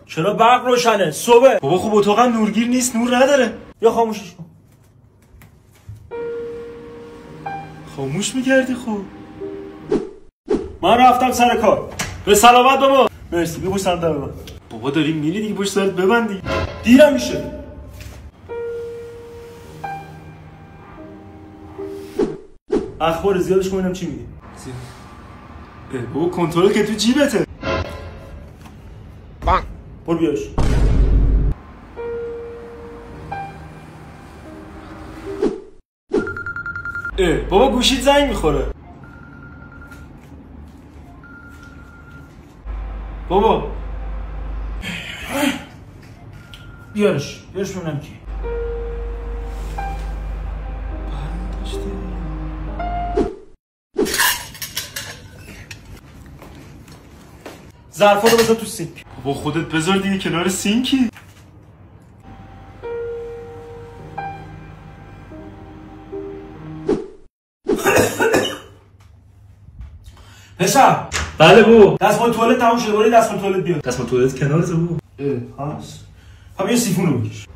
چرا برق روشنه؟ صبح. بابا خب اتاقم نورگیر نیست، نور نداره. یا خاموشش کن. خاموش میکردی خب. من رفتم سر کار. به سلامت بابا. مرسی. بگو سمت در ببند. بابا داری میری دیگه، پشت سرت ببندی. دیرم میشه. اخبار زیادش کنم چی میگی؟ بابا کنترل که تو جیبته. برو بیارش. بابا گوشیت زنگ میخوره. بابا بیارش ببینم کی. ظرفا رو بذار تو سینک. بابا خودت بذار دیگه کنار سینکی. پسر. بله بابا. دستمال توالت تموم شده، برید دستمال توالت بیار. دستمال توالت کنارته بابا. هست. خب یه سیفون رو بکش.